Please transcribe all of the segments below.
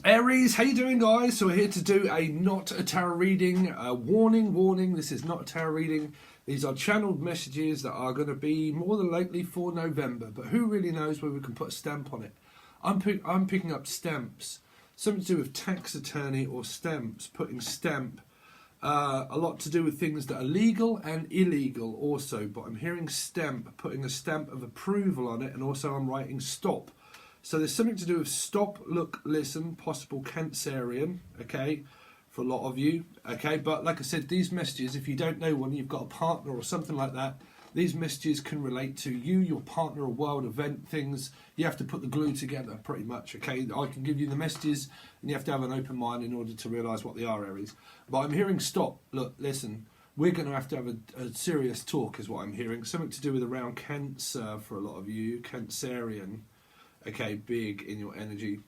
Aries, how you doing, guys? So we're here to do a not a tarot reading. Warning, this is not a tarot reading. These are channeled messages that are going to be more than likely for November, but who really knows where we can put a stamp on it. I'm picking up stamps, something to do with tax attorney or stamps, putting stamp. A lot to do with things that are legal and illegal also, but I'm hearing stamp, putting a stamp of approval on it, and also I'm writing stop. So there's something to do with stop, look, listen, possible Cancerian, okay, for a lot of you, okay. But like I said, these messages, if you don't know one, you've got a partner or something like that, these messages can relate to you, your partner, a world event, things. You have to put the glue together pretty much, okay. I can give you the messages and you have to have an open mind in order to realise what they are, Aries. But I'm hearing stop, look, listen. We're going to have a serious talk is what I'm hearing. Something to do with around Cancer for a lot of you, Cancerian. Okay, big in your energy.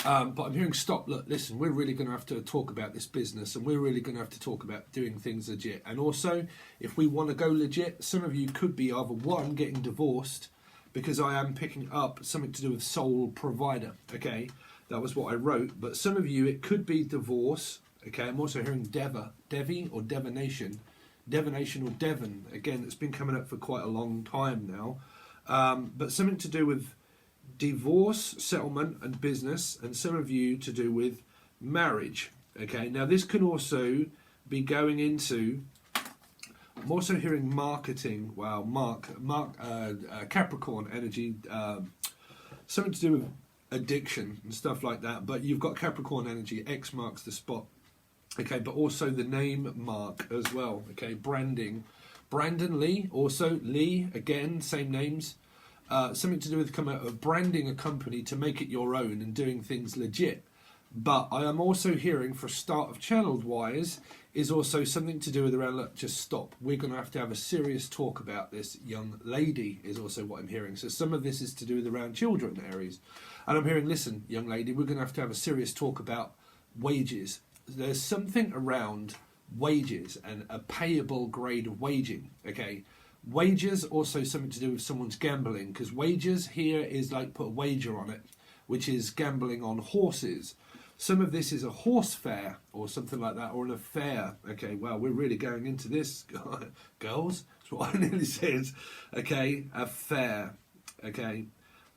But I'm hearing stop, look, listen, we're really going to have to talk about this business and we're really going to have to talk about doing things legit. And also, if we want to go legit, some of you could be either one, getting divorced, because I am picking up something to do with sole provider, okay? That was what I wrote. But some of you, it could be divorce, okay? I'm also hearing Devi or divination or Devon. Again, it's been coming up for quite a long time now. But something to do with divorce, settlement and business, and some of you to do with marriage, okay. Now this can also be going into, I'm also hearing marketing. Wow, Capricorn energy, something to do with addiction and stuff like that. But you've got Capricorn energy, X marks the spot, okay. But also the name mark as well, okay. Branding, Brandon Lee, also Lee, again, same names. Something to do with branding a company to make it your own and doing things legit. But I am also hearing, for a start of channeled wise, is also something to do with around, look, just stop. We're going to have a serious talk about this, young lady, is also what I'm hearing. So some of this is to do with around children, Aries. And I'm hearing, listen, young lady, we're going to have a serious talk about wages. There's something around wages and a payable grade of waging, okay. Wages, also something to do with someone's gambling, because wages here is like put a wager on it, which is gambling on horses. Some of this is a horse fair or something like that, or an affair. Okay, well, we're really going into this, girls. That's what I nearly said. Okay, affair. Okay,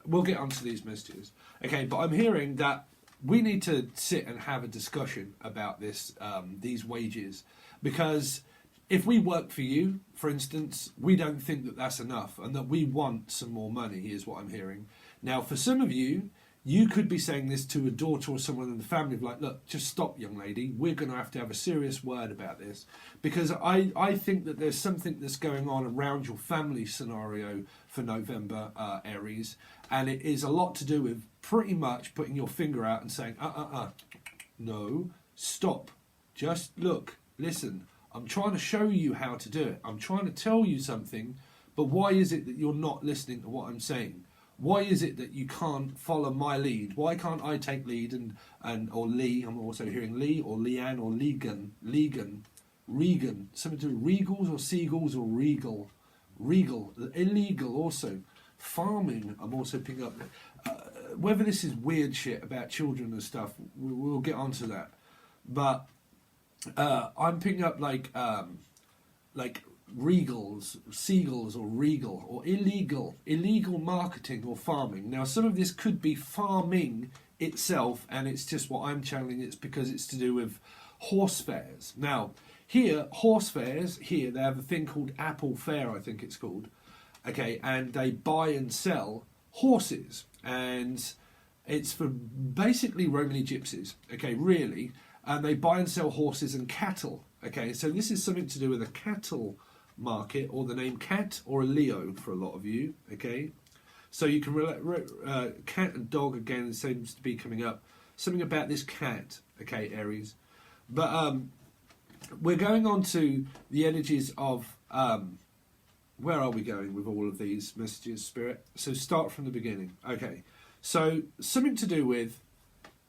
we'll get onto these messages. Okay, but I'm hearing that we need to sit and have a discussion about this, these wages, because if we work for you, for instance, we don't think that that's enough and that we want some more money, is what I'm hearing. Now, for some of you, you could be saying this to a daughter or someone in the family, like, look, just stop, young lady. We're going to have a serious word about this. Because I think that there's something that's going on around your family scenario for November, Aries. And it is a lot to do with pretty much putting your finger out and saying, no, stop. Just look, listen. I'm trying to show you how to do it. I'm trying to tell you something, but why is it that you're not listening to what I'm saying? Why is it that you can't follow my lead? Why can't I take lead or Lee? I'm also hearing Lee or Leanne or Regan. Something to do with regals or seagulls or regal. Illegal also. Farming, I'm also picking up. Whether this is weird shit about children and stuff, we'll get onto that. But I'm picking up like regals, seagulls or regal or illegal marketing or farming. Now some of this could be farming itself, and it's just what I'm channeling. It's because it's to do with horse fairs. Now here, horse fairs, here they have a thing called Apple Fair, I think it's called. Okay, and they buy and sell horses, and it's for basically Romany gypsies. Okay, really. And they buy and sell horses and cattle. Okay, so this is something to do with a cattle market, or the name cat, or a Leo for a lot of you. Okay, so you can cat and dog again seems to be coming up. Something about this cat. Okay, Aries, but we're going on to the energies of where are we going with all of these messages, Spirit? So start from the beginning. Okay, so something to do with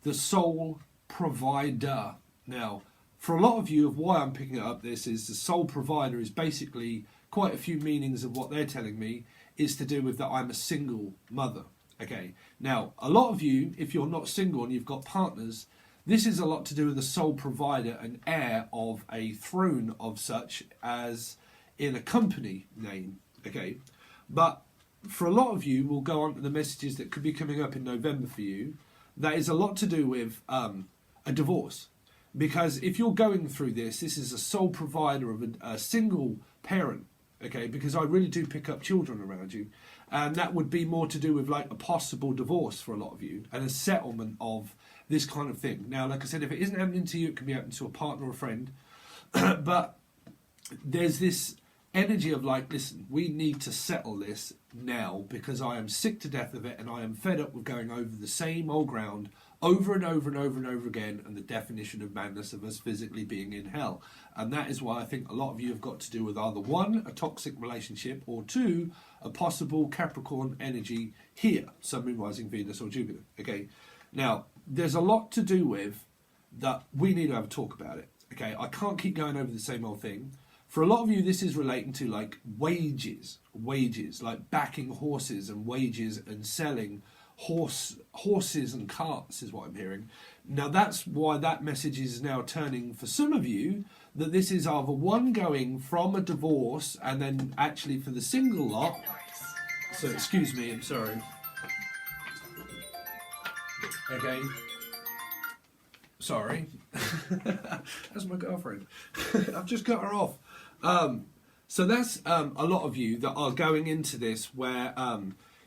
the sole provider. Now, for a lot of you, of why I'm picking up this is the sole provider is basically quite a few meanings of what they're telling me is to do with that I'm a single mother. Okay, now a lot of you, if you're not single and you've got partners, this is a lot to do with the sole provider and heir of a throne of such as in a company name. Okay, but for a lot of you, we'll go on to the messages that could be coming up in November for you. That is a lot to do with a divorce. Because if you're going through this is a sole provider of a single parent, okay, because I really do pick up children around you, and that would be more to do with like a possible divorce for a lot of you, and a settlement of this kind of thing. Now, like I said, if it isn't happening to you, it can be happening to a partner or a friend, but there's this energy of like, listen, we need to settle this now because I am sick to death of it and I am fed up with going over the same old ground over and over and over and over again, and the definition of madness of us physically being in hell. And that is why I think a lot of you have got to do with either one, a toxic relationship, or two, a possible Capricorn energy here, Sun, Moon, Rising, Venus or Jupiter. Okay, now there's a lot to do with that. We need to have a talk about it. Okay, I can't keep going over the same old thing. For a lot of you, this is relating to like wages, like backing horses and wages and selling horses and carts is what I'm hearing. Now that's why that message is now turning for some of you, that this is either one going from a divorce and then actually for the single lot. So excuse me, I'm sorry. Okay. Sorry. That's my girlfriend. I've just cut her off. So that's a lot of you that are going into this where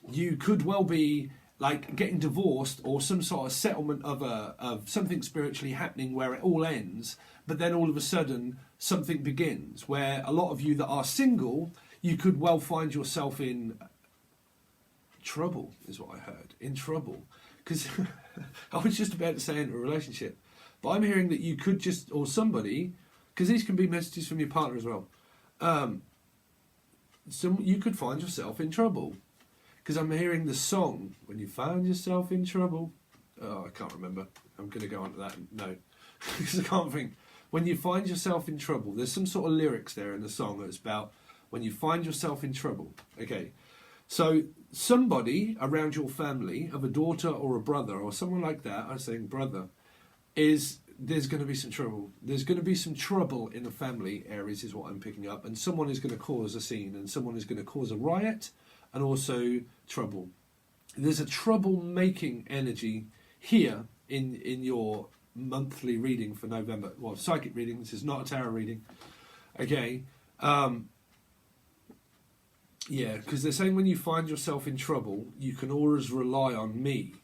you could well be like getting divorced or some sort of settlement of something spiritually happening where it all ends, but then all of a sudden something begins where a lot of you that are single, you could well find yourself in trouble, is what I heard. In trouble. Because I was just about to say into a relationship, but I'm hearing that you could just, or somebody, because these can be messages from your partner as well, so you could find yourself in trouble. Because I'm hearing the song, when you find yourself in trouble. Oh, I can't remember. I'm going to go on to that. No. Because I can't think. When you find yourself in trouble, there's some sort of lyrics there in the song that's about when you find yourself in trouble. Okay. So somebody around your family, of a daughter or a brother or someone like that, I'm saying brother, there's going to be some trouble. There's going to be some trouble in the family, Aries is what I'm picking up. And someone is going to cause a scene and someone is going to cause a riot. And also trouble. There's a trouble-making energy here in your monthly reading for November. Well, psychic reading. This is not a tarot reading. Okay. Yeah, because they're saying when you find yourself in trouble, you can always rely on me.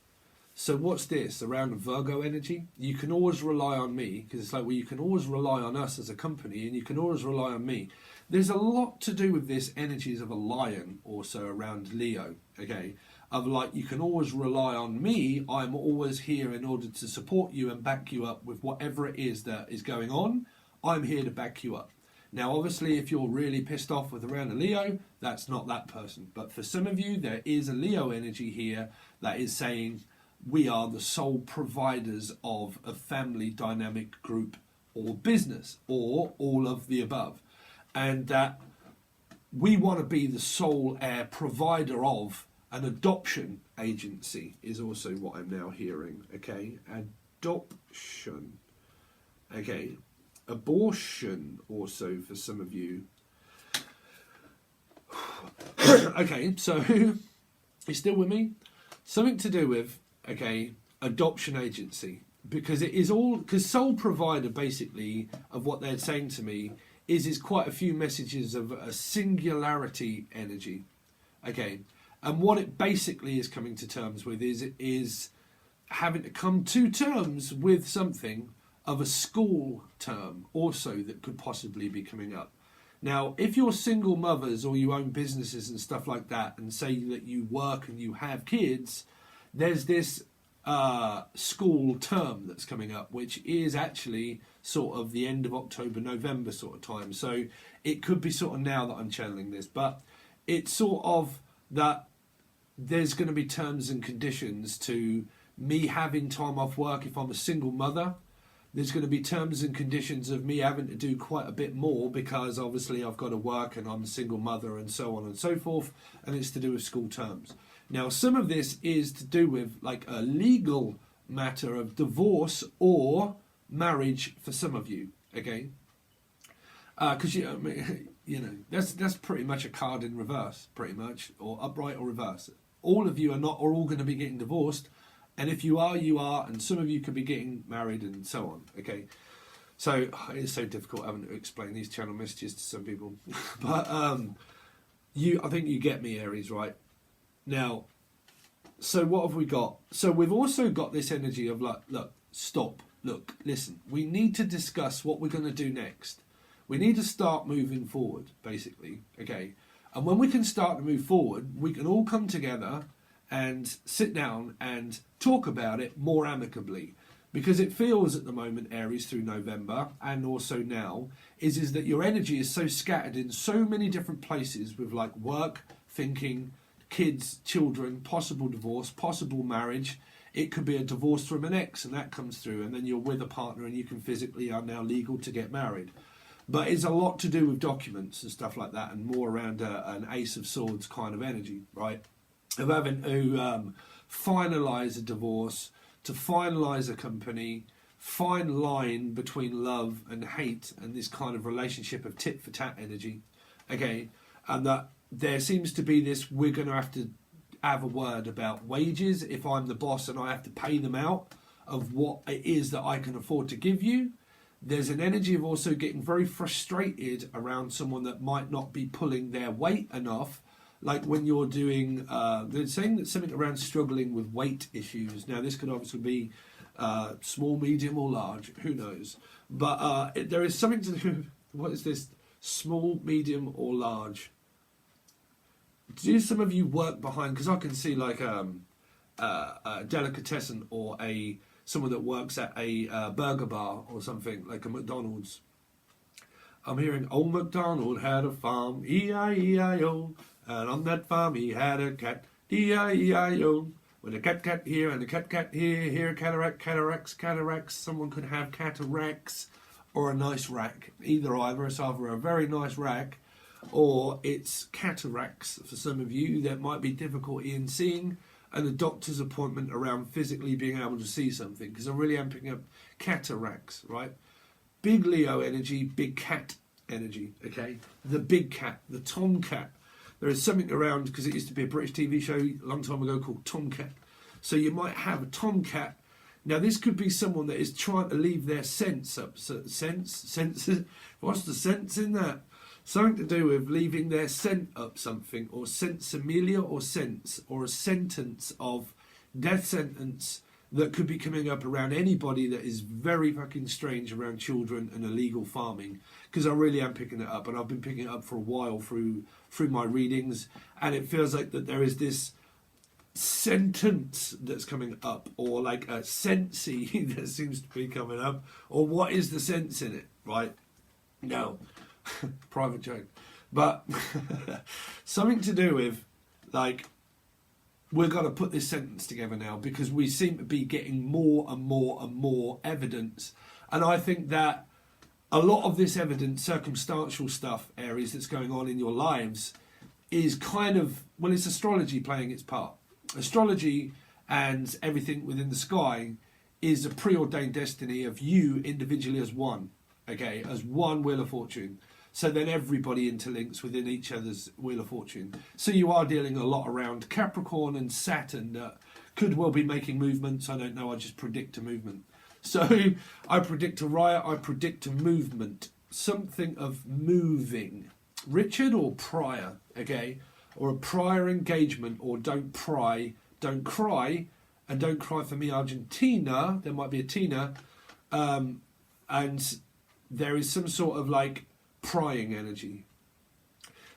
So what's this? Around Virgo energy? You can always rely on me, because it's like, well, you can always rely on us as a company, and you can always rely on me. There's a lot to do with this energies of a lion also around Leo, okay? Of like, you can always rely on me. I'm always here in order to support you and back you up with whatever it is that is going on. I'm here to back you up. Now, obviously, if you're really pissed off with around a Leo, that's not that person. But for some of you, there is a Leo energy here that is saying, we are the sole providers of a family dynamic group or business or all of the above. And that we want to be the sole heir provider of an adoption agency is also what I'm now hearing. Okay, adoption. Okay, abortion also for some of you. Okay, so you're still with me? Something to do with, okay, adoption agency. Because it is all, because sole provider basically of what they're saying to me is quite a few messages of a singularity energy. Okay, and what it basically is coming to terms with is having to come to terms with something of a school term also that could possibly be coming up. Now, if you're single mothers or you own businesses and stuff like that and say that you work and you have kids, there's this school term that's coming up, which is actually sort of the end of October, November sort of time. So it could be sort of now that I'm channeling this, but it's sort of that there's going to be terms and conditions to me having time off work if I'm a single mother. There's going to be terms and conditions of me having to do quite a bit more because obviously I've got to work and I'm a single mother and so on and so forth, and it's to do with school terms. Now, some of this is to do with like a legal matter of divorce or marriage for some of you, okay? Because that's pretty much a card in reverse, pretty much, or upright or reverse. All of you are all going to be getting divorced, and if you are, you are, and some of you could be getting married and so on, okay? So it's so difficult having to explain these channel messages to some people, but I think you get me, Aries, right? Now, so what have we got? So we've also got this energy of like, look, stop, look, listen. We need to discuss what we're going to do next. We need to start moving forward, basically, okay? And when we can start to move forward, we can all come together and sit down and talk about it more amicably. Because it feels at the moment, Aries, through November, and also now, is that your energy is so scattered in so many different places with like work, thinking, kids, children, possible divorce, possible marriage. It could be a divorce from an ex and that comes through, and then you're with a partner and you can physically are now legal to get married. But it's a lot to do with documents and stuff like that, and more around an Ace of Swords kind of energy, right? Of having to finalise a divorce, to finalise a company, fine line between love and hate and this kind of relationship of tit for tat energy, okay? And that there seems to be this, we're going to have a word about wages if I'm the boss and I have to pay them out of what it is that I can afford to give you. There's an energy of also getting very frustrated around someone that might not be pulling their weight enough. Like when you're doing, they're saying that something around struggling with weight issues. Now this could obviously be small, medium or large, who knows. But there is something to do, what is this? Small, medium or large. Do some of you work behind, because I can see like a delicatessen or someone that works at a burger bar or something, like a McDonald's. I'm hearing, old MacDonald had a farm, E-I-E-I-O, and on that farm he had a cat, E-I-E-I-O. With a cat here and a cat here, cataracts. Someone could have cataracts or a nice rack. Either. It's either a very nice rack or it's cataracts for some of you that might be difficulty in seeing, and a doctor's appointment around physically being able to see something, because I really am picking up cataracts, right? Big Leo energy, big cat energy, okay? The big cat, the tomcat. There is something around, because it used to be a British TV show a long time ago called Tomcat. So you might have a tomcat. Now this could be someone that is trying to leave their sense up. Senses? What's the sense in that? Something to do with leaving their scent up something, or sensimilia or sense, or a sentence of death sentence that could be coming up around anybody that is very fucking strange around children and illegal farming. Because I really am picking it up, and I've been picking it up for a while through my readings, and it feels like that there is this sentence that's coming up, or like a sensey that seems to be coming up, or what is the sense in it, right? No. Private joke, but something to do with like we're going to put this sentence together now, because we seem to be getting more and more evidence, and I think that a lot of this evidence, circumstantial stuff, Aries, that's going on in your lives is kind of, well, it's astrology playing its part. Astrology and everything within the sky is a preordained destiny of you individually as one, okay, as one wheel of fortune. So then everybody interlinks within each other's wheel of fortune. So you are dealing a lot around Capricorn and Saturn that could well be making movements. I don't know, I just predict a movement. So I predict a riot, I predict a movement. Something of moving. Richard or prior, okay? Or a prior engagement, or don't pry, don't cry, and don't cry for me Argentina. There might be a Tina. And there is some sort of like prying energy,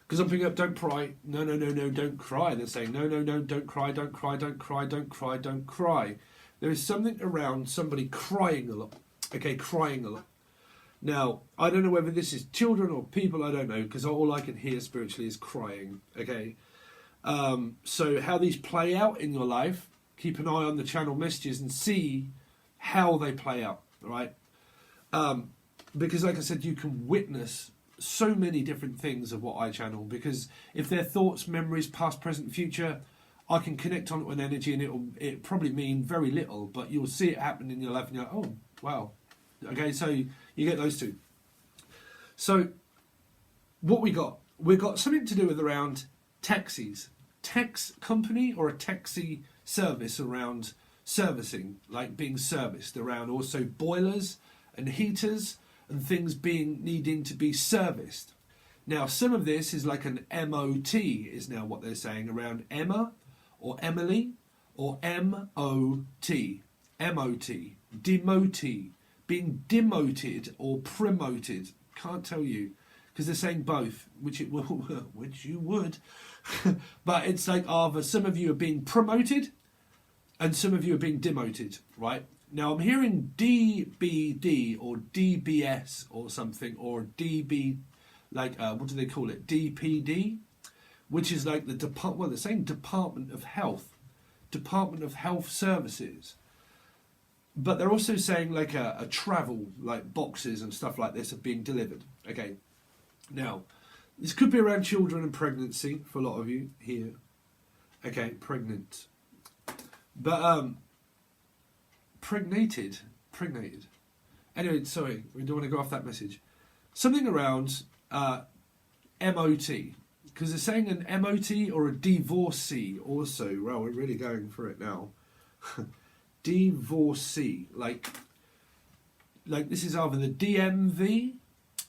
because I'm picking up don't pry, no, don't cry. They're saying no, don't cry, don't cry. There is something around somebody crying a lot, okay, crying a lot. Now I don't know whether this is children or people, I don't know, because all I can hear spiritually is crying, okay. So how these play out in your life, keep an eye on the channel messages and see how they play out, right? Because like I said, you can witness so many different things of what I channel, because if they're thoughts, memories, past, present, future, I can connect onto an energy and it probably mean very little, but you'll see it happen in your life and you're like, oh, wow. Okay, so you get those two. So what we got? We've got something to do with around taxis. Tax company or a taxi service around servicing, like being serviced, around also boilers and heaters and things needing to be serviced. Now, some of this is like an MOT is now what they're saying around Emma or Emily or MOT, demotee, being demoted or promoted. Can't tell you because they're saying both, which you would, but it's like either some of you are being promoted and some of you are being demoted, right? Now I'm hearing DBD or DBS or something, or DB, like what do they call it? DPD, which is like the department. Well, they're saying Department of Health Services, but they're also saying like a travel, like boxes and stuff like this are being delivered. Okay, now this could be around children and pregnancy for a lot of you here. Okay, pregnant. But pregnated. Anyway, sorry, we don't want to go off that message. Something around MOT, because they're saying an MOT or a divorcee also. Well, we're really going for it now. Divorcee, like this is either the DMV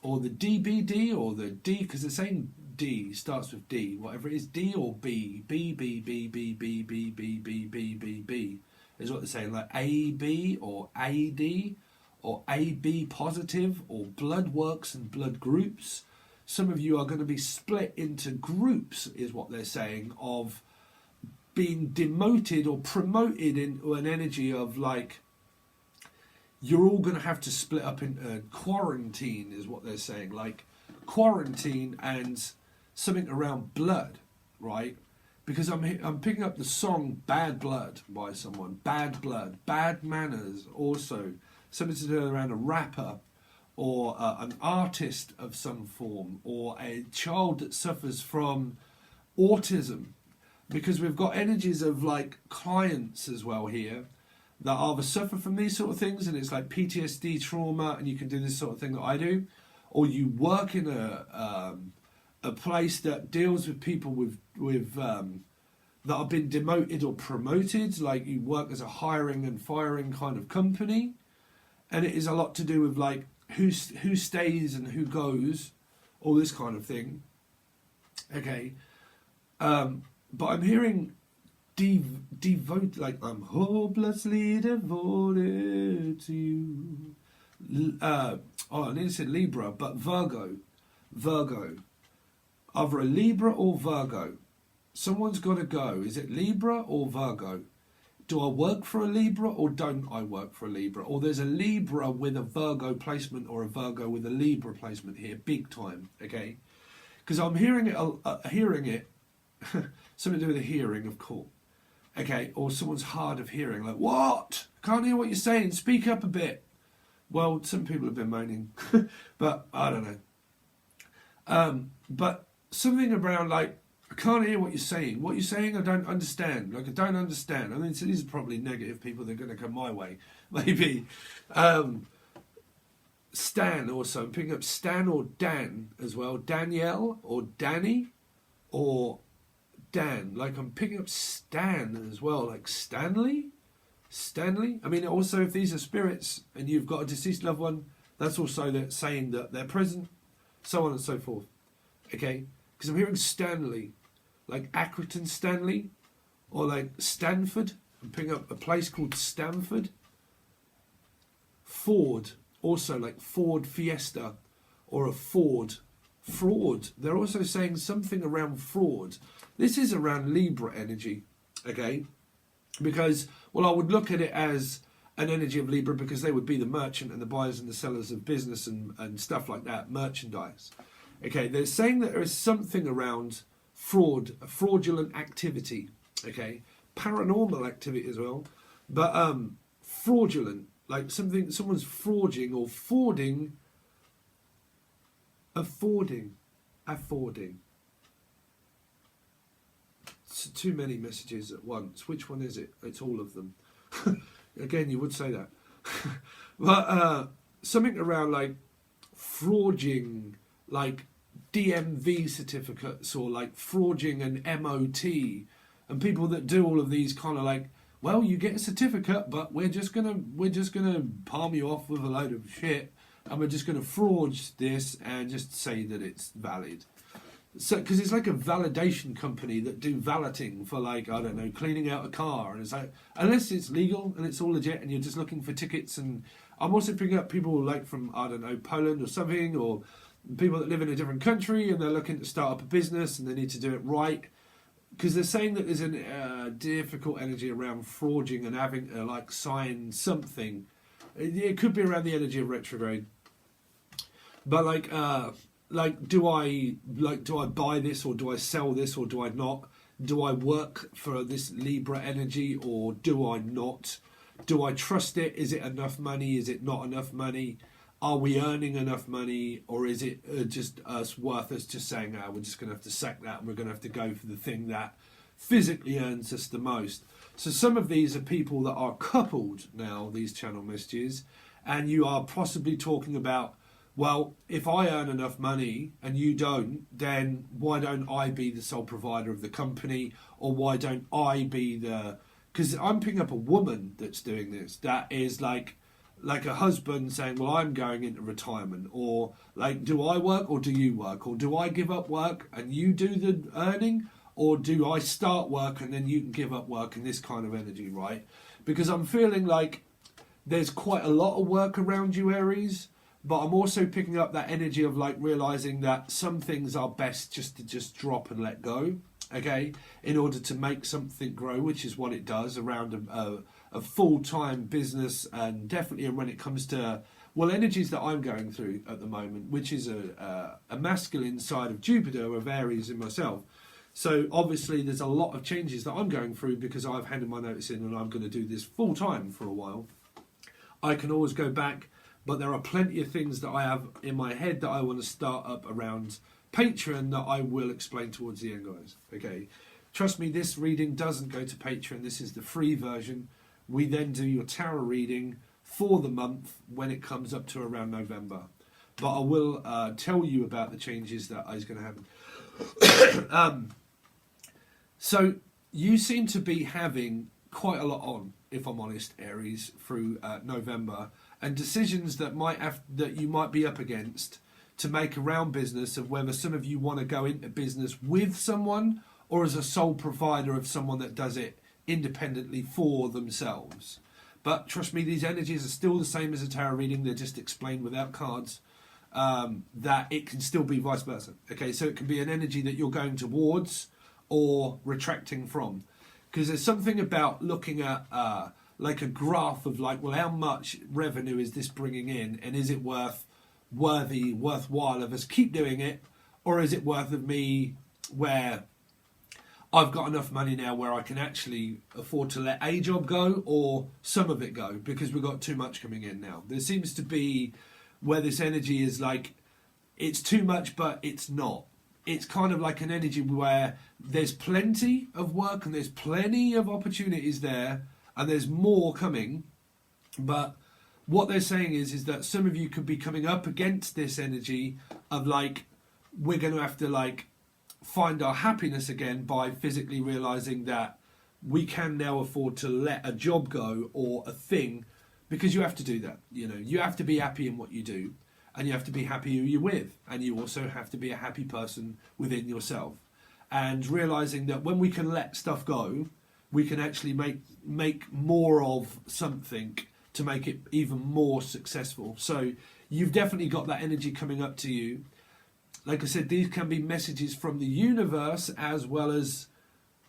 or the DBD or the D, because they're saying D starts with D, whatever it is, D or B, B is what they're saying, like AB or AD or AB positive or blood works and blood groups. Some of you are going to be split into groups, is what they're saying, of being demoted or promoted into an energy of like, you're all going to have to split up in quarantine, is what they're saying, like quarantine and something around blood, right? Because I'm picking up the song Bad Blood by someone. Bad blood, bad manners, also something to do around a rapper or an artist of some form, or a child that suffers from autism, because we've got energies of like clients as well here that either suffer from these sort of things, and it's like PTSD trauma, and you can do this sort of thing that I do, or you work in a place that deals with people with that have been demoted or promoted, like you work as a hiring and firing kind of company, and it is a lot to do with like who stays and who goes, all this kind of thing. Okay, but I'm hearing devote, like I'm hopelessly devoted to you. I nearly said Libra, but Virgo, either a Libra or Virgo. Someone's got to go. Is it Libra or Virgo? Do I work for a Libra or don't I work for a Libra? Or there's a Libra with a Virgo placement or a Virgo with a Libra placement here, big time, okay? Because I'm hearing it, something to do with a hearing, of course, okay? Or someone's hard of hearing, like, what? Can't hear what you're saying, speak up a bit. Well, some people have been moaning, but I don't know. But something around like, I can't hear what you're saying. What you're saying, I don't understand. Like, I don't understand. I mean, so these are probably negative people that are going to come my way, maybe. Stan also. I'm picking up Stan or Dan as well. Danielle or Danny or Dan. Like, I'm picking up Stan as well. Like, Stanley? I mean, also, if these are spirits and you've got a deceased loved one, that's also that saying that they're present, so on and so forth. Okay? Because I'm hearing Stanley, like Accrington Stanley, or like Stanford. I'm picking up a place called Stanford. Ford, also like Ford Fiesta, or a Ford. Fraud. They're also saying something around fraud. This is around Libra energy, okay? Because, well, I would look at it as an energy of Libra because they would be the merchant and the buyers and the sellers of business and stuff like that, merchandise. Okay, they're saying that there is something around fraud, fraudulent activity, okay, paranormal activity as well, but fraudulent, like someone's forging or affording. too many messages at once. Which one is it? It's all of them. Again, you would say that. But something around like frauding, like DMV certificates, or like frauding an MOT, and people that do all of these kind of like, well, you get a certificate, but we're just gonna palm you off with a load of shit, and we're just gonna fraud this and just say that it's valid. So, because it's like a validation company that do valeting for, like, I don't know, cleaning out a car, and it's like, unless it's legal and it's all legit and you're just looking for tickets. And I'm also picking up people like from, I don't know, Poland or something, or people that live in a different country and they're looking to start up a business and they need to do it right, because they're saying that there's a difficult energy around frauding and having to like sign something. It could be around the energy of retrograde, but like, do I buy this, or do I sell this, or do I not? Do I work for this Libra energy, or do I not? Do I trust it? Is it enough money? Is it not enough money? Are we earning enough money, or is it just us just saying, we're just going to have to sack that and we're going to have to go for the thing that physically earns us the most? So some of these are people that are coupled now, these channel messages, and you are possibly talking about, well, if I earn enough money and you don't, then why don't I be the sole provider of the company? Or why don't I be the... Because I'm picking up a woman that's doing this, that is like a husband saying, well, I'm going into retirement. Or like, do I work or do you work? Or do I give up work and you do the earning? Or do I start work and then you can give up work, and this kind of energy, right? Because I'm feeling like there's quite a lot of work around you, Aries. But I'm also picking up that energy of like realizing that some things are best just to just drop and let go, okay, in order to make something grow, which is what it does around a full-time business. And definitely when it comes to, well, energies that I'm going through at the moment, which is a masculine side of Jupiter, of Aries in myself. So obviously there's a lot of changes that I'm going through because I've handed my notice in and I'm going to do this full-time for a while. I can always go back, but there are plenty of things that I have in my head that I want to start up around Patreon that I will explain towards the end, guys. Okay, trust me, this reading doesn't go to Patreon. This is the free version. We then do your tarot reading for the month when it comes up to around November. But I will tell you about the changes that is going to happen. So you seem to be having quite a lot on, if I'm honest, Aries, through November, and decisions that you might be up against to make around business, of whether some of you want to go into business with someone or as a sole provider of someone that does it independently for themselves. But trust me, these energies are still the same as a tarot reading. They're just explained without cards. That it can still be vice versa. Okay, so it can be an energy that you're going towards or retracting from. Because there's something about looking at like a graph of like, well, how much revenue is this bringing in, and is it worthwhile of us keep doing it, or is it worth of me where I've got enough money now where I can actually afford to let a job go or some of it go because we've got too much coming in now. There seems to be where this energy is like, it's too much but it's not. It's kind of like an energy where there's plenty of work and there's plenty of opportunities there and there's more coming. But what they're saying is that some of you could be coming up against this energy of like, we're going to have to like find our happiness again by physically realizing that we can now afford to let a job go or a thing, because you have to do that. You know, you have to be happy in what you do. And you have to be happy who you're with. And you also have to be a happy person within yourself. And realizing that when we can let stuff go, we can actually make more of something to make it even more successful. So you've definitely got that energy coming up to you. Like I said, these can be messages from the universe as well as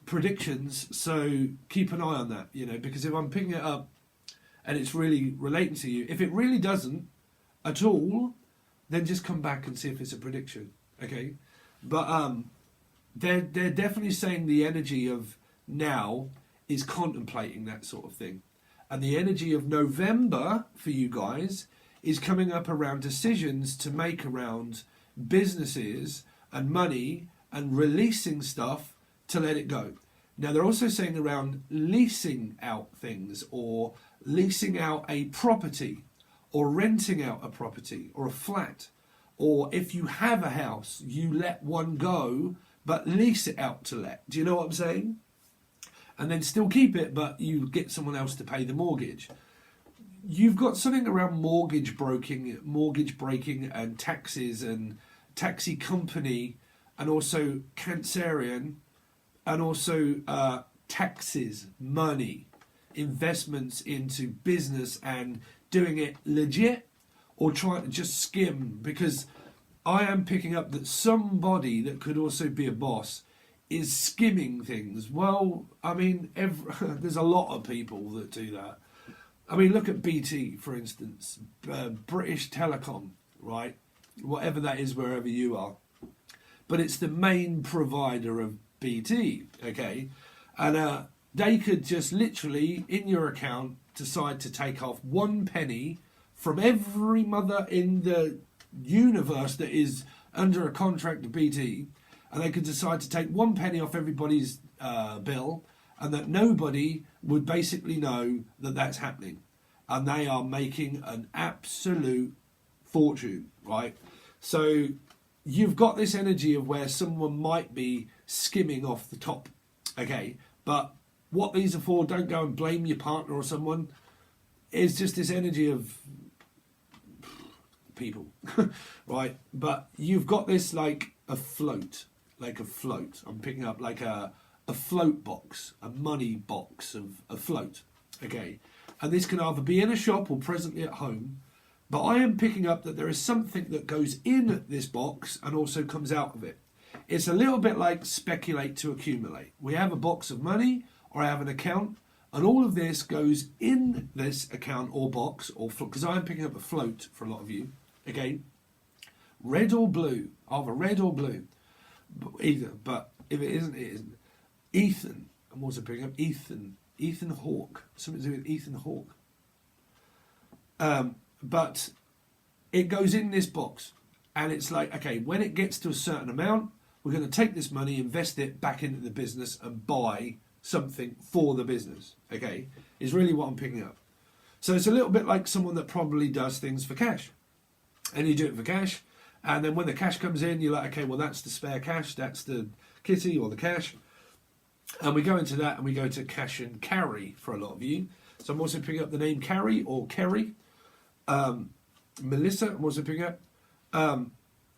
predictions. So keep an eye on that, you know, because if I'm picking it up and it's really relating to you, if it really doesn't at all, then just come back and see if it's a prediction, okay? But they're definitely saying the energy of now is contemplating that sort of thing. And the energy of November for you guys is coming up around decisions to make around businesses and money and releasing stuff to let it go. Now, they're also saying around leasing out things, or leasing out a property, or renting out a property or a flat, or if you have a house, you let one go but lease it out to let. Do you know what I'm saying? And then still keep it, but you get someone else to pay the mortgage. You've got something around mortgage breaking and taxes and taxi company, and also Cancerian, and also taxes, money, investments into business and doing it legit, or trying to just skim, because I am picking up that somebody that could also be a boss is skimming things. Well, I mean, there's a lot of people that do that. I mean, look at BT, for instance, British Telecom, right? Whatever that is, wherever you are. But it's the main provider of BT, okay? And they could just literally, in your account, decide to take off 1 penny from every mother in the universe that is under a contract to BT, and they could decide to take 1 penny off everybody's bill, and that nobody would basically know that that's happening. And they are making an absolute fortune, right? So you've got this energy of where someone might be skimming off the top, okay? But what these are for, don't go and blame your partner or someone. It's just this energy of people, right? But you've got this like a float. I'm picking up like a float box, a money box of a float, okay? And this can either be in a shop or presently at home. But I am picking up that there is something that goes in this box and also comes out of it. It's a little bit like speculate to accumulate. We have a box of money, or I have an account, and all of this goes in this account or box, or because I am picking up a float for a lot of you. Okay, red or blue, either red or blue, either. But if it isn't, it isn't. Ethan, I'm also picking up Ethan Hawke, something to do with Ethan Hawke. But it goes in this box, and it's like, okay, when it gets to a certain amount, we're going to take this money, invest it back into the business, and buy something for the business. Okay, is really what I'm picking up. So it's a little bit like someone that probably does things for cash, and you do it for cash, and then when the cash comes in, you're like, okay, well, that's the spare cash, that's the kitty or the cash, and we go into that, and we go to cash and carry for a lot of you. So I'm also picking up the name Carrie or Kerry. Melissa, I'm also picking up.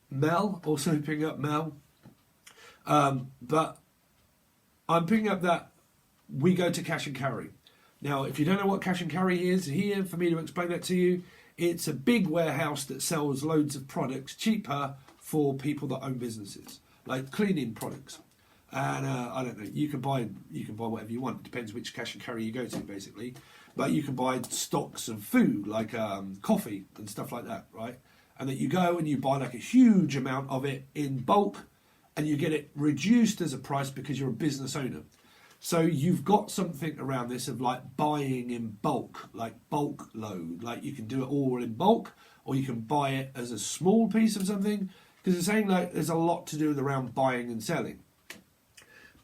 Mel, also picking up Mel. But I'm picking up that we go to cash and carry. Now, if you don't know what cash and carry is, here for me to explain that to you, it's a big warehouse that sells loads of products cheaper for people that own businesses, like cleaning products. And I don't know, you can buy whatever you want. It depends which cash and carry you go to, basically. But you can buy stocks of food, like coffee and stuff like that, right? And that you go and you buy like a huge amount of it in bulk, and you get it reduced as a price because you're a business owner. So you've got something around this of like buying in bulk, like bulk load. Like you can do it all in bulk, or you can buy it as a small piece of something, because it's saying like there's a lot to do with around buying and selling.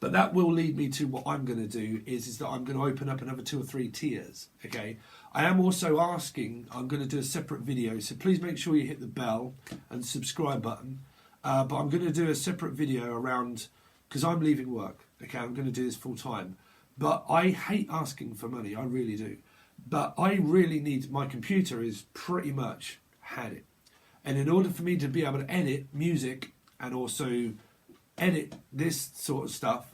But that will lead me to what I'm going to do is that I'm going to open up another 2 or 3 tiers, okay? I am also asking, I'm going to do a separate video, so please make sure you hit the bell and subscribe button. But I'm going to do a separate video around, because I'm leaving work, okay? I'm going to do this full time. But I hate asking for money, I really do. But I really need, my computer is pretty much had it. And in order for me to be able to edit music and also edit this sort of stuff,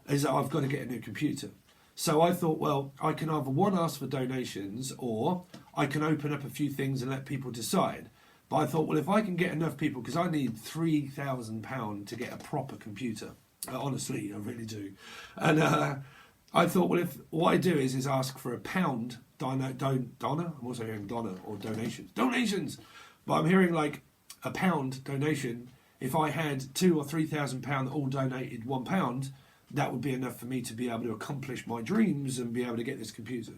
is that I've got to get a new computer. So I thought, well, I can either ask for donations, or I can open up a few things and let people decide. But I thought, well, if I can get enough people, because I need £3,000 to get a proper computer. Honestly, I really do. And I thought, well, if what I do is ask for £1 Donna. I'm also hearing Donna or donations. Donations! But I'm hearing like £1 donation. If I had £2,000 or £3,000 that all donated £1, that would be enough for me to be able to accomplish my dreams and be able to get this computer.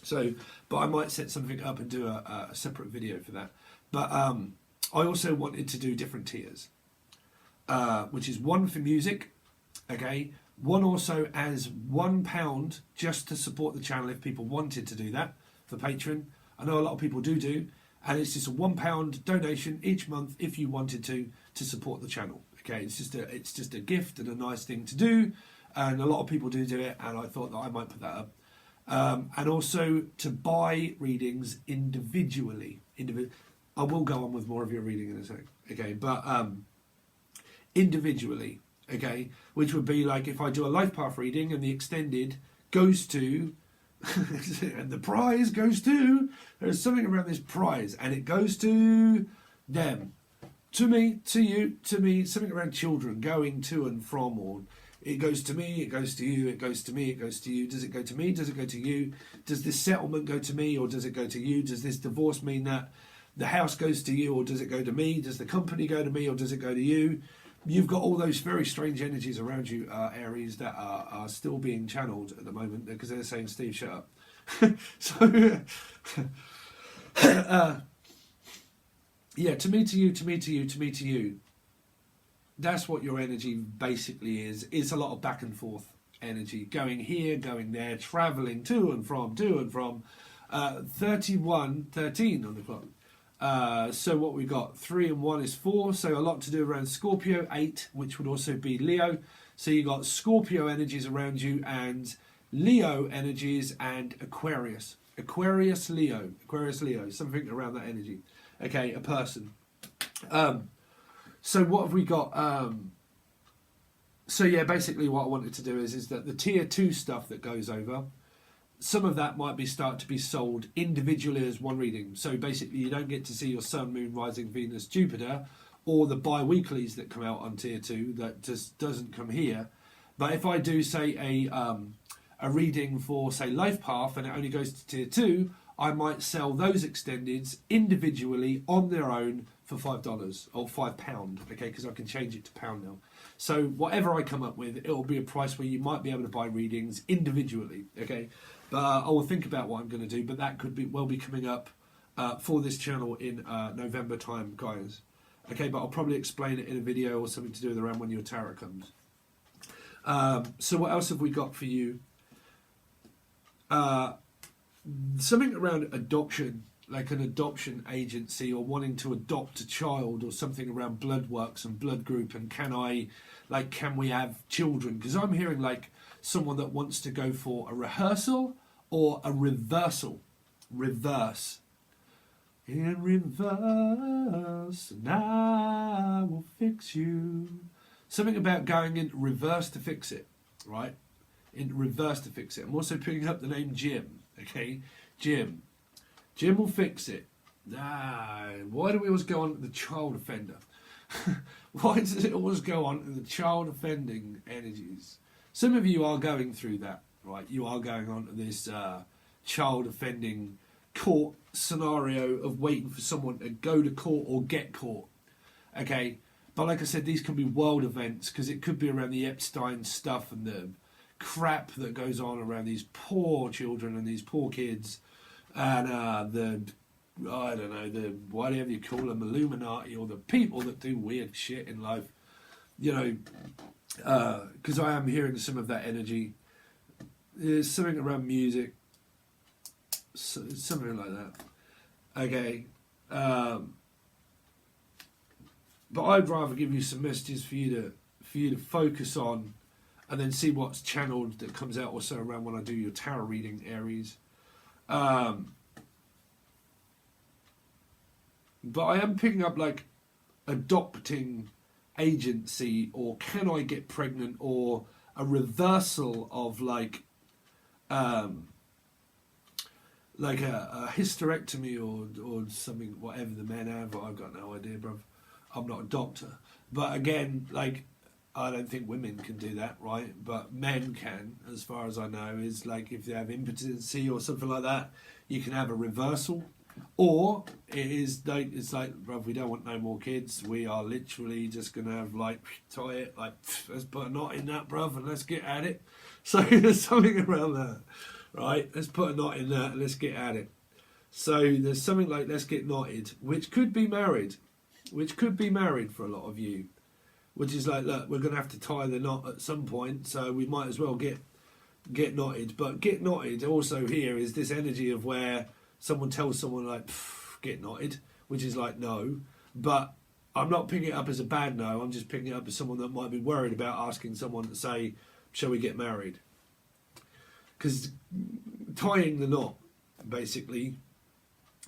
So, but I might set something up and do a separate video for that. But I also wanted to do different tiers, which is one for music, okay, One also as £1 just to support the channel if people wanted to do that for Patreon. I know a lot of people do, and it's just a £1 donation each month if you wanted to support the channel. Okay, it's just a gift and a nice thing to do, and a lot of people do it, and I thought that I might put that up. And also to buy readings individually. I will go on with more of your reading in a second. Okay, but individually. Okay, which would be like if I do a life path reading and the extended goes to, and the prize goes to, there's something around this prize, and it goes to them, to me, to you, to me, something around children going to and from, or it goes to me, it goes to you, it goes to me, it goes to you. Does it go to me? Does it go to you? Does this settlement go to me, or does it go to you? Does this divorce mean that the house goes to you, or does it go to me? Does the company go to me, or does it go to you? You've got all those very strange energies around you, Aries, that are still being channeled at the moment because they're saying, Steve, shut up. So, yeah, to me, to you, to me, to you, to me, to you. That's what your energy basically is. It's a lot of back and forth energy. Going here, going there, travelling to and from. 13 on the clock. So what we got, 3 and 1 is 4, so a lot to do around Scorpio. 8, which would also be Leo, so you got Scorpio energies around you and Leo energies and Aquarius, Leo, something around that energy. Okay, a person. So what have we got? So yeah, basically what I wanted to do is that the tier 2 stuff that goes over, some of that might start to be sold individually as one reading. So basically you don't get to see your Sun, Moon, Rising, Venus, Jupiter, or the bi-weeklies that come out on tier 2 that just doesn't come here. But if I do, say, a reading for, say, Life Path, and it only goes to tier 2, I might sell those extendeds individually on their own for $5 or £5, okay, because I can change it to pound now. So whatever I come up with, it will be a price where you might be able to buy readings individually, okay. But I will think about what I'm going to do, but that could be coming up for this channel in November time, guys. Okay, but I'll probably explain it in a video or something to do with around when your tarot comes. So what else have we got for you? Something around adoption, like an adoption agency, or wanting to adopt a child, or something around blood works and blood group, and can we have children? Because I'm hearing like someone that wants to go for a rehearsal or a reversal. Reverse. In reverse, and I will fix you. Something about going in reverse to fix it, right? In reverse to fix it. I'm also picking up the name Jim, okay? Jim. Jim will fix it. Why do we always go on to the child offender? Why does it always go on to the child offending energies? Some of you are going through that, right? You are going on to this child offending court scenario of waiting for someone to go to court or get caught, okay? But like I said, these can be world events, because it could be around the Epstein stuff and the crap that goes on around these poor children and these poor kids, and the whatever you call them, Illuminati, or the people that do weird shit in life, you know, because I am hearing some of that energy. There's something around music, something like that. Okay, but I'd rather give you some messages for you to focus on, and then see what's channeled that comes out also around when I do your tarot reading, Aries. But I am picking up like adopting agency, or can I get pregnant, or a reversal of like a hysterectomy or something, whatever the men have. I've got no idea, bruv. I'm not a doctor. But again, like, I don't think women can do that, right? But men can, as far as I know, is like if they have impotency or something like that, you can have a reversal. Or it's like, bruv, we don't want no more kids. We are literally just going to have, like, tie it, like, let's put a knot in that, bruv, and let's get at it. So there's something around that, right? Let's put a knot in that and let's get at it. So there's something like let's get knotted, which could be married for a lot of you. which is like, look, we're going to have to tie the knot at some point, so we might as well get knotted. But get knotted also here is this energy of where someone tells someone like, get knotted, which is like no. But I'm not picking it up as a bad no, I'm just picking it up as someone that might be worried about asking someone to say, shall we get married? Because tying the knot, basically,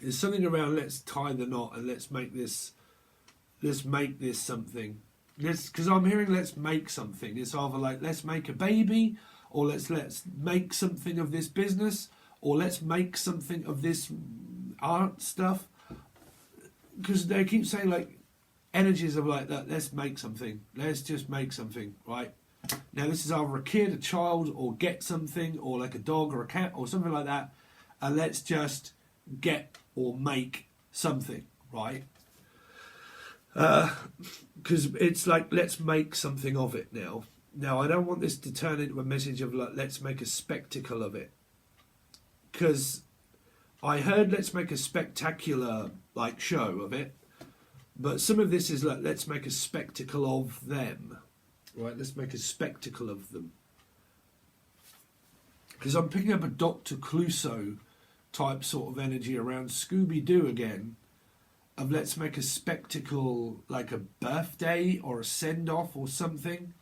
is something around let's tie the knot and let's make this something. Because I'm hearing let's make something. It's either like let's make a baby, or let's make something of this business, or let's make something of this art stuff. Because they keep saying like energies of like that. Let's make something. Let's just make something, right? Now this is either a kid, a child, or get something, or like a dog or a cat or something like that. And let's just get or make something, right? Because it's like, let's make something of it now. Now, I don't want this to turn into a message of like, let's make a spectacle of it. Because I heard let's make a spectacular like show of it. But some of this is like, let's make a spectacle of them. Right, let's make a spectacle of them. Because I'm picking up a Dr. Clouseau type sort of energy around Scooby-Doo again. Of let's make a spectacle, like a birthday or a send-off or something.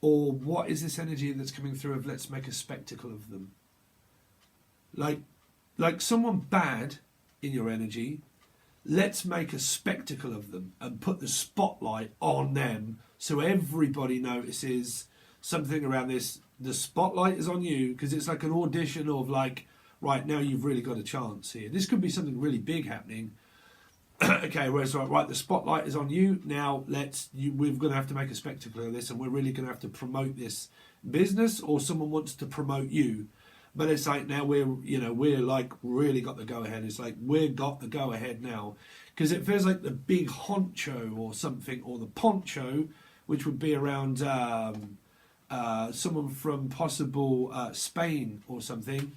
Or what is this energy that's coming through of let's make a spectacle of them? Like someone bad in your energy, let's make a spectacle of them and put the spotlight on them so everybody notices something around this. The spotlight is on you because it's like an audition of like, right, now you've really got a chance here. This could be something really big happening. Okay, whereas right, the spotlight is on you now. We're going to have to make a spectacle of this, and we're really going to have to promote this business, or someone wants to promote you. But it's like now we're like really got the go ahead. It's like we've got the go ahead now, because it feels like the big honcho or something, or the poncho, which would be around someone from possible Spain or something,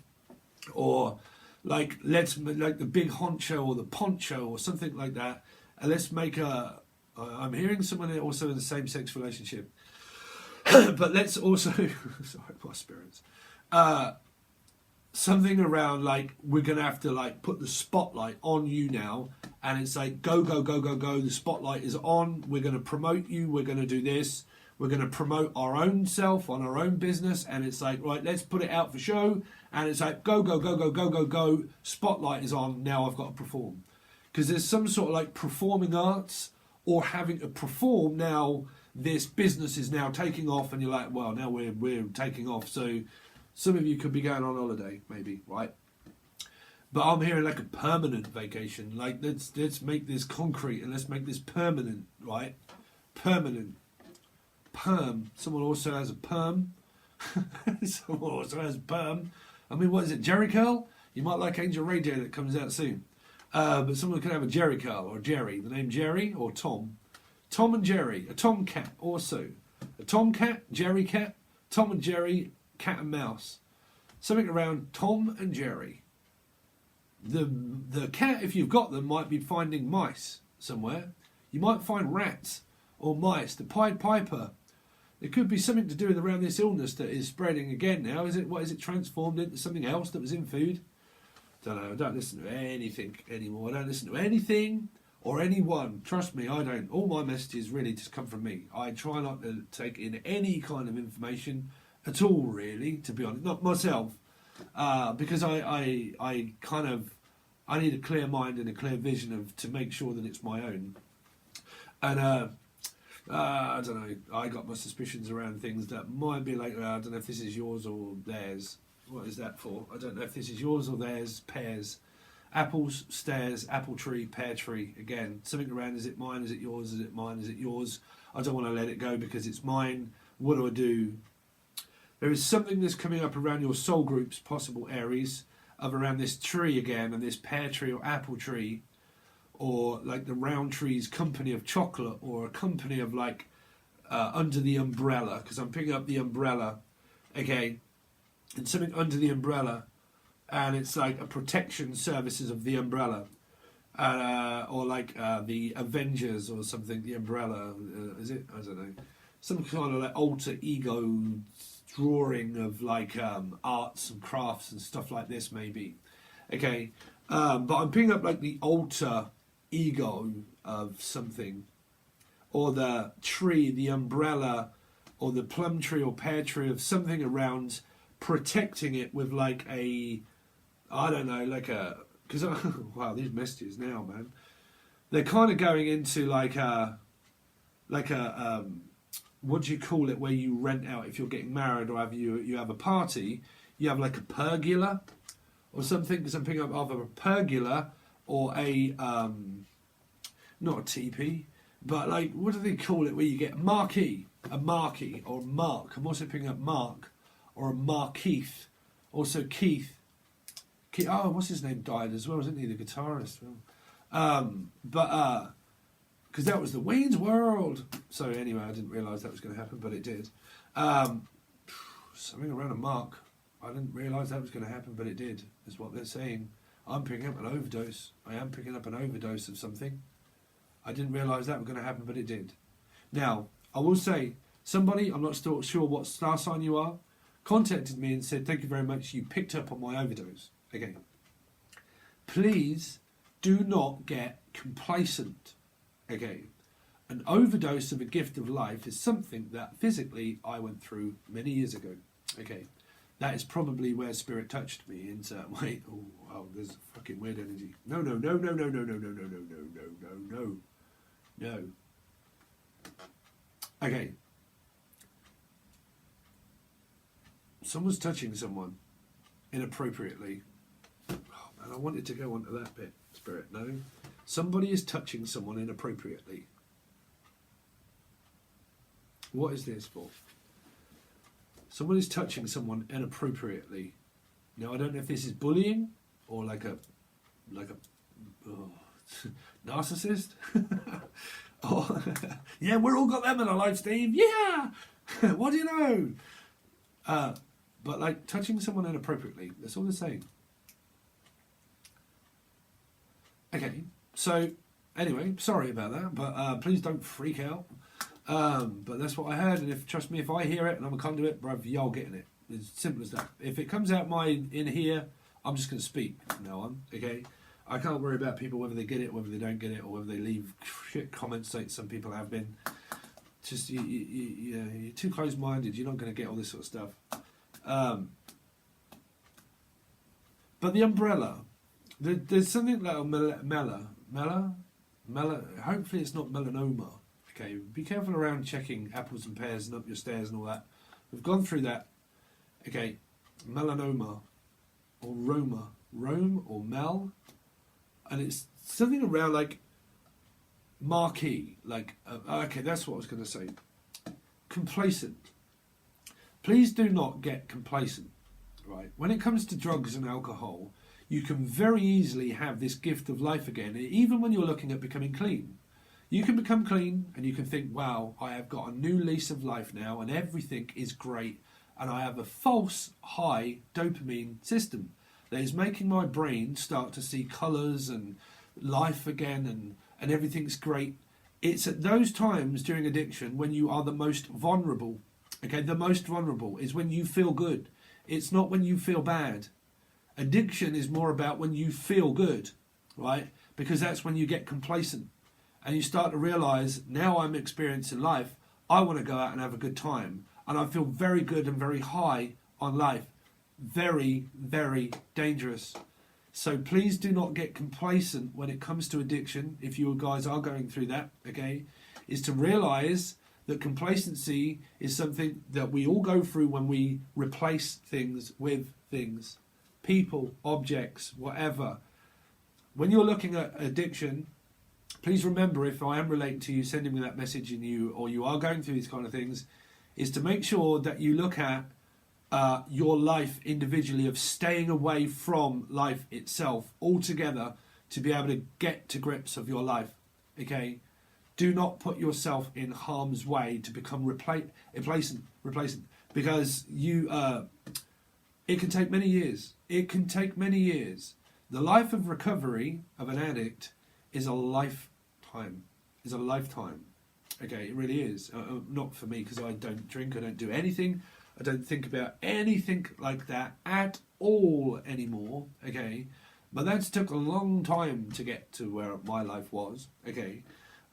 or. Like the big honcho or the poncho or something like that, and let's make a. I'm hearing someone also in the same-sex relationship, but let's also sorry, my spirits. Something around like we're gonna have to like put the spotlight on you now, and it's like go go go go go. The spotlight is on. We're gonna promote you. We're gonna do this. We're going to promote our own self on our own business, and it's like, right, let's put it out for show, and it's like, go, go, go, go, go, go, go, spotlight is on, now I've got to perform. Because there's some sort of like performing arts, or having to perform now, this business is now taking off, and you're like, well, now we're taking off, so some of you could be going on holiday, maybe, right? But I'm hearing like a permanent vacation, like let's make this concrete, and let's make this permanent, right? Permanent. Perm. Someone also has a perm. Someone also has perm. I mean, what is it? Jerry curl? You might like Angel Radio that comes out soon. But someone could have a Jerry curl or Jerry. The name Jerry or Tom. Tom and Jerry. A tomcat also. A tomcat, Jerry cat, Tom and Jerry, cat and mouse. Something around Tom and Jerry. The cat, if you've got them, might be finding mice somewhere. You might find rats or mice. The Pied Piper. It could be something to do with around this illness that is spreading again now. What is it transformed into something else that was in food? Don't know. I don't listen to anything anymore. I don't listen to anything or anyone. Trust me, I don't. All my messages really just come from me. I try not to take in any kind of information at all, really, to be honest. Not myself, because I kind of need a clear mind and a clear vision to make sure that it's my own. And I don't know. I got my suspicions around things that might be like, I don't know if this is yours or theirs. What is that for? I don't know if this is yours or theirs. Pears. Apples, stairs, apple tree, pear tree. Again, something around, is it mine? Is it yours? Is it mine? Is it yours? I don't want to let it go because it's mine. What do I do? There is something that's coming up around your soul groups, possible Aries, of around this tree again, and this pear tree or apple tree. Or like the Round Trees Company of Chocolate, or a company of like under the umbrella, because I'm picking up the umbrella, okay, and something under the umbrella, and it's like a protection services of the umbrella, or like the Avengers or something, the Umbrella, is it? I don't know. Some kind of like alter ego drawing of like arts and crafts and stuff like this, maybe. Okay, but I'm picking up like the alter ego of something, or the tree, the umbrella, or the plum tree or pear tree of something around, protecting it with like a, I don't know, like a, because wow, these messages now, man, they're kind of going into like a what do you call it, where you rent out if you're getting married or have you have a party, you have like a pergola or something, because I'm picking up either a pergola or a not a teepee, but like, what do they call it where you get a marquee or mark. I'm also picking up Mark or a Markeith, also Keith. Oh, what's his name, died as well, isn't he, the guitarist? But because that was the Wayne's World. So anyway, I didn't realise that was going to happen, but it did. Something around a mark. I didn't realise that was going to happen, but it did, is what they're saying. I'm picking up an overdose. I am picking up an overdose of something. I didn't realise that was going to happen, but it did. Now, I will say, somebody, I'm not still sure what star sign you are, contacted me and said, thank you very much, you picked up on my overdose. Okay. Please do not get complacent. Okay. An overdose of a gift of life is something that physically I went through many years ago. Okay. That is probably where spirit touched me in certain way. Oh, wow, there's a fucking weird energy. No. Okay. Someone's touching someone inappropriately. Oh man, I wanted to go on to that bit, spirit. No. Somebody is touching someone inappropriately. What is this for? Someone is touching someone inappropriately. Now, I don't know if this is bullying or like a narcissist. Oh, yeah, we're all got them in our life, Steve. Yeah. What do you know? But like touching someone inappropriately, that's all they're saying. Okay, so anyway, sorry about that, but please don't freak out. But that's what I heard, and trust me, if I hear it and I'm a conduit, bruv, y'all getting it. It's simple as that. If it comes out in here, I'm just going to speak from now on, okay? I can't worry about people, whether they get it, whether they don't get it, or whether they leave shit comments like some people have been. Just, you're too close-minded, you're not going to get all this sort of stuff. But the umbrella, there's something like a hopefully it's not melanoma. Okay, be careful around checking apples and pears and up your stairs and all that. We've gone through that. Okay, melanoma or Rome or Mel, and it's something around like marquee, like okay, that's what I was going to say. Complacent. Please do not get complacent. Right, when it comes to drugs and alcohol, you can very easily have this gift of life again, even when you're looking at becoming clean. You can become clean and you can think, wow, I have got a new lease of life now and everything is great, and I have a false high dopamine system that is making my brain start to see colours and life again, and everything's great. It's at those times during addiction when you are the most vulnerable. Okay, the most vulnerable is when you feel good. It's not when you feel bad. Addiction is more about when you feel good, right? Because that's when you get complacent. And you start to realise, now I'm experiencing life, I want to go out and have a good time. And I feel very good and very high on life. Very, very dangerous. So please do not get complacent when it comes to addiction, if you guys are going through that, okay? Is to realise that complacency is something that we all go through when we replace things with things. People, objects, whatever. When you're looking at addiction, please remember, if I am relating to you, sending me that message and you are going through these kind of things, is to make sure that you look at your life individually, of staying away from life itself altogether to be able to get to grips of your life. Okay? Do not put yourself in harm's way to become replacement, because it can take many years. It can take many years. The life of recovery of an addict is a lifetime. Is a lifetime. Okay, it really is. Not for me, because I don't drink, I don't do anything. I don't think about anything like that at all anymore. Okay, but that took a long time to get to where my life was. Okay,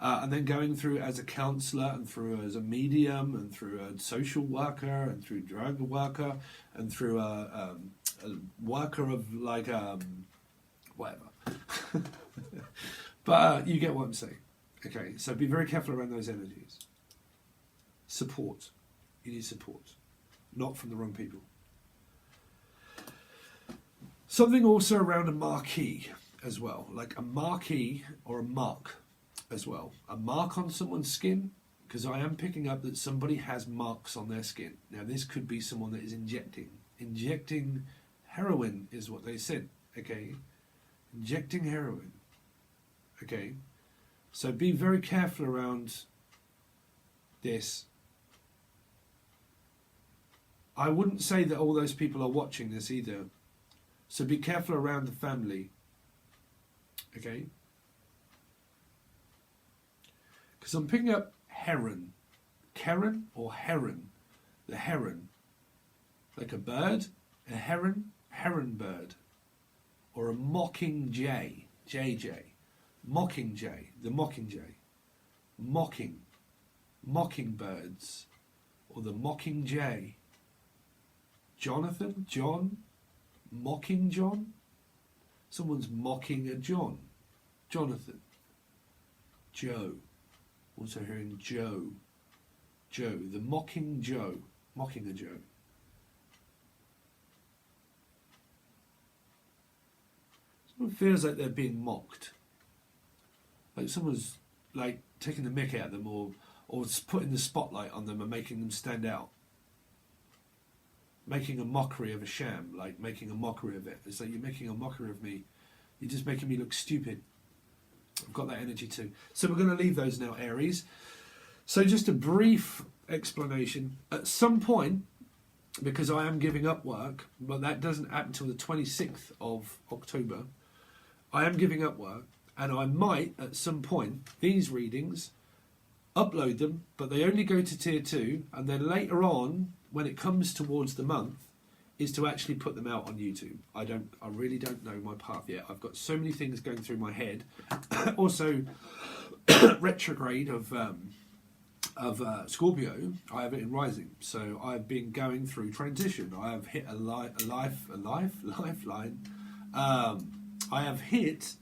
and then going through as a counsellor and through as a medium and through a social worker and through drug worker and through a worker of like whatever. But you get what I'm saying. Okay, so be very careful around those energies. Support. You need support. Not from the wrong people. Something also around a marquee as well. Like a marquee or a mark as well. A mark on someone's skin, because I am picking up that somebody has marks on their skin. Now this could be someone that is injecting. Injecting heroin is what they said. Okay? Injecting heroin. Okay? So be very careful around this. I wouldn't say that all those people are watching this either. So be careful around the family. Okay? Because I'm picking up heron. Keren or heron? The heron. Like a bird? A heron? Heron bird. Or a mocking jay. JJ. Mockingjay, the mockingjay, mockingbirds, or the mockingjay. Jonathan, John, mocking John. Someone's mocking a John. Jonathan, Joe. Also hearing Joe, the mocking Joe, mocking a Joe. Someone feels like they're being mocked. Like someone's like taking the mick out of them, or putting the spotlight on them and making them stand out. Making a mockery of a sham, like making a mockery of it. It's like you're making a mockery of me. You're just making me look stupid. I've got that energy too. So we're going to leave those now, Aries. So just a brief explanation. At some point, because I am giving up work, but that doesn't happen until the 26th of October, I am giving up work. And I might, at some point, these readings, upload them, but they only go to tier 2. And then later on, when it comes towards the month, is to actually put them out on YouTube. I really don't know my path yet. I've got so many things going through my head. Also, retrograde of Scorpio, I have it in rising. So I've been going through transition. I have hit a lifeline. I have hit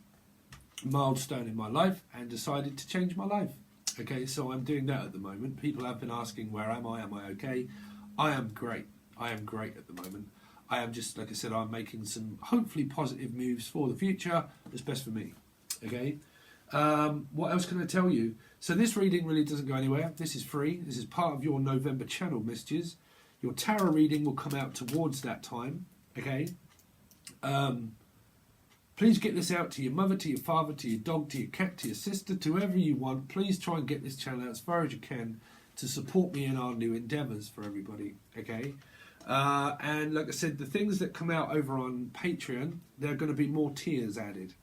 milestone in my life and decided to change my life. Okay, so I'm doing that at the moment. People have been asking, where am I? Am I okay? I am great. I am great at the moment. I am just, like I said, I'm making some hopefully positive moves for the future. It's best for me. Okay. What else can I tell you? So this reading really doesn't go anywhere. This is free. This is part of your November channel messages. Your tarot reading will come out towards that time. Okay. Please get this out to your mother, to your father, to your dog, to your cat, to your sister, to whoever you want. Please try and get this channel out as far as you can to support me in our new endeavours for everybody, okay? And like I said, the things that come out over on Patreon, there are going to be more tiers added.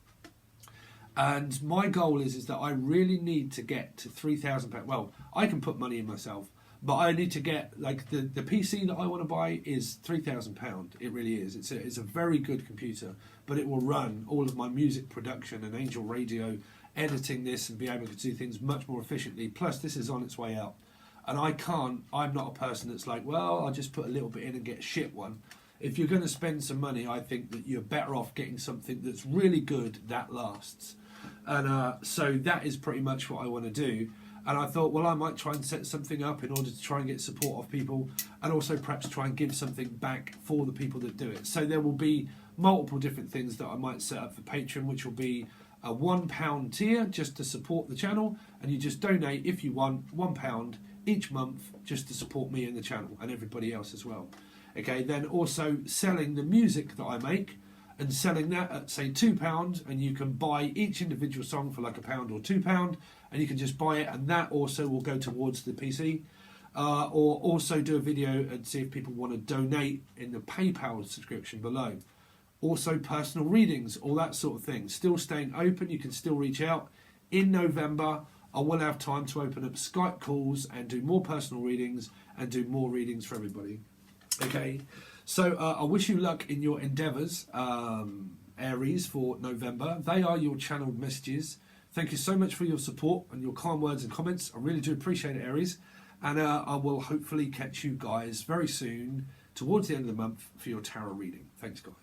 And my goal is that I really need to get to £3,000. Well, I can put money in myself, but I need to get, like, the PC that I want to buy is £3,000. It really is. It's a very good computer, but it will run all of my music production and Angel Radio, editing this and be able to do things much more efficiently. Plus, this is on its way out. And I'm not a person that's like, well, I'll just put a little bit in and get a shit one. If you're going to spend some money, I think that you're better off getting something that's really good that lasts. And so that is pretty much what I want to do. And I thought, well, I might try and set something up in order to try and get support of people, and also perhaps try and give something back for the people that do it. So there will be multiple different things that I might set up for Patreon, which will be a £1 tier just to support the channel, and you just donate, if you want, £1 each month just to support me and the channel and everybody else as well. Okay, then also selling the music that I make, and selling that at, say, £2, and you can buy each individual song for like £1 or £2, and you can just buy it, and that also will go towards the PC. Or also do a video and see if people want to donate in the PayPal subscription below. Also personal readings, all that sort of thing. Still staying open, you can still reach out. In November, I will have time to open up Skype calls and do more personal readings and do more readings for everybody. Okay, so I wish you luck in your endeavours, Aries, for November. They are your channeled messages. Thank you so much for your support and your kind words and comments. I really do appreciate it, Aries. And I will hopefully catch you guys very soon, towards the end of the month, for your tarot reading. Thanks, guys.